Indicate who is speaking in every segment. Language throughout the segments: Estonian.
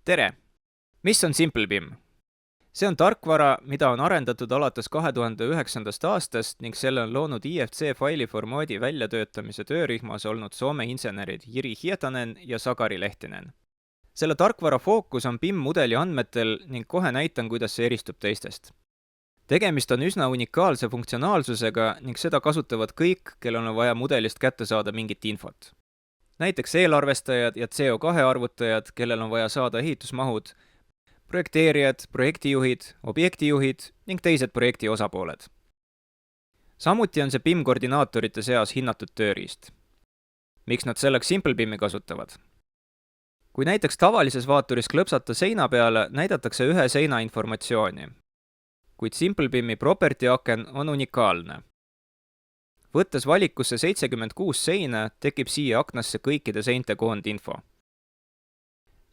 Speaker 1: tere! Mis on SimpleBIM? See on tarkvara, mida on arendatud alates 2009. aastast ning selle on loonud IFC failiformaadi väljatöötamise töörühmas olnud Soome insenerid Jiri Hietanen ja Sakari Lehtinen. Selle tarkvara fookus on BIM-mudeli andmetel ning kohe näitan, kuidas see eristub teistest. Tegemist on üsna unikaalse funktsionaalsusega ning seda kasutavad kõik, kellel on vaja mudelist kätte saada mingit infot. Näiteks eelarvestajad ja CO2 arvutajad, kellel on vaja saada ehitusmahud, projekteerijad, projektijuhid, objektijuhid ning teised projekti osapooled. Samuti on see BIM-koordinaatorite seas hinnatud tööriist. Miks nad selleks SimpleBIM-i kasutavad? Kui näiteks tavalises vaaturis klõpsata seina peale, näidatakse ühe seina informatsiooni. Kuid SimpleBIM-i property aken on unikaalne. Võttes valikusse 76 seina, tekib siia aknasse kõikide seinte koondinfo.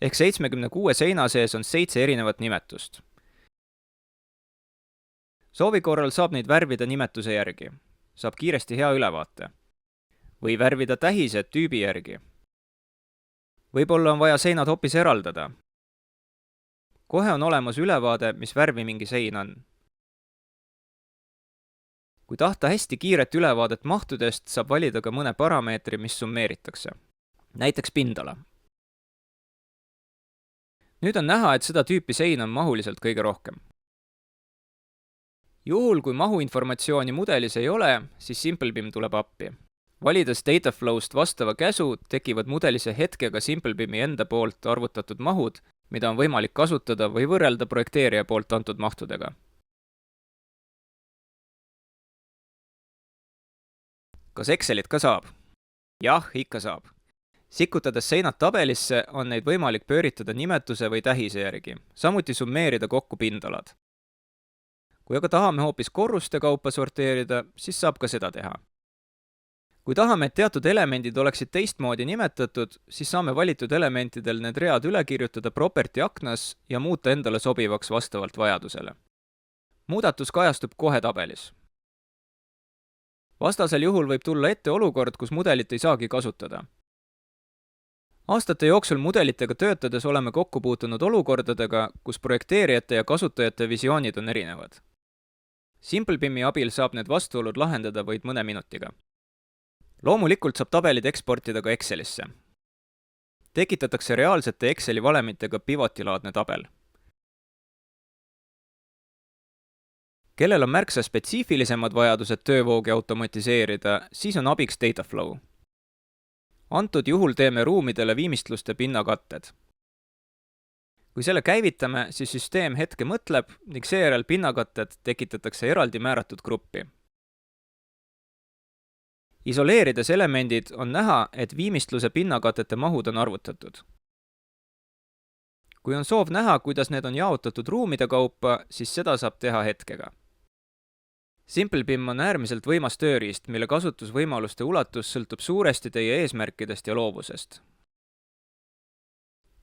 Speaker 1: Ehk 76 seina sees on 7 erinevat nimetust. Soovi korral saab neid värvida nimetuse järgi. Saab kiiresti hea ülevaate. Või värvida tähised tüübi järgi. Võib-olla on vaja seinad hoopis eraldada. Kohe on olemas ülevaade, mis värvi mingi sein on. Kui tahta hästi kiiret ülevaadet mahtudest, saab valida ka mõne parameetri, mis summeeritakse. Näiteks pindala. Nüüd on näha, et seda tüüpi sein on mahuliselt kõige rohkem. Juhul, kui mahuinformatsiooni mudelis ei ole, siis SimpleBIM tuleb appi. Valides Dataflowst vastava käsu, tekivad mudelise hetkega SimpleBIM-i enda poolt arvutatud mahud, mida on võimalik kasutada või võrrelda projekteerija poolt antud mahtudega. Kas Excelit ka saab? Jah, ikka saab. Sikutades seinad tabelisse on neid võimalik pööritada nimetuse või tähise järgi, samuti summeerida kokku pindalad. Kui aga tahame hoopis korruste kaupa sorteerida, siis saab ka seda teha. Kui tahame, et teatud elemendid oleksid teistmoodi nimetatud, siis saame valitud elementidel need read üle kirjutada property aknas ja muuta endale sobivaks vastavalt vajadusele. Muudatus kajastub kohe tabelis. Vastasel juhul võib tulla ette olukord, kus mudelit ei saagi kasutada. Aastate jooksul mudelitega töötades oleme kokku puutunud olukordadega, kus projekteerijate ja kasutajate visioonid on erinevad. SimpleBIM-i abil saab need vastuolud lahendada vaid mõne minutiga. Loomulikult saab tabelid eksportida ka Excelisse. Tekitatakse reaalsete Exceli valemitega pivotilaadne tabel. Kellel on märksa spetsiifilisemad vajadused töövoogi automatiseerida, siis on abiks Dataflow. Antud juhul teeme ruumidele viimistluste pinnakatted. Kui selle käivitame, siis süsteem hetke mõtleb ning seejärel pinnakatted tekitatakse eraldi määratud gruppi. Isoleerides elemendid on näha, et viimistluse pinnakatete mahud on arvutatud. Kui on soov näha, kuidas need on jaotatud ruumide kaupa, siis seda saab teha hetkega. SimpleBIM on äärmiselt võimas tööriist, mille kasutusvõimaluste ulatus sõltub suuresti teie eesmärkidest ja loovusest.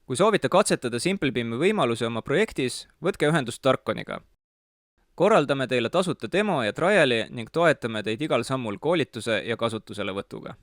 Speaker 1: Kui soovite katsetada SimpleBIM-i võimaluse oma projektis, võtke ühendust Darkoniga. Korraldame teile tasuta demo ja triali ning toetame teid igal sammul koolituse ja kasutuselevõtuga.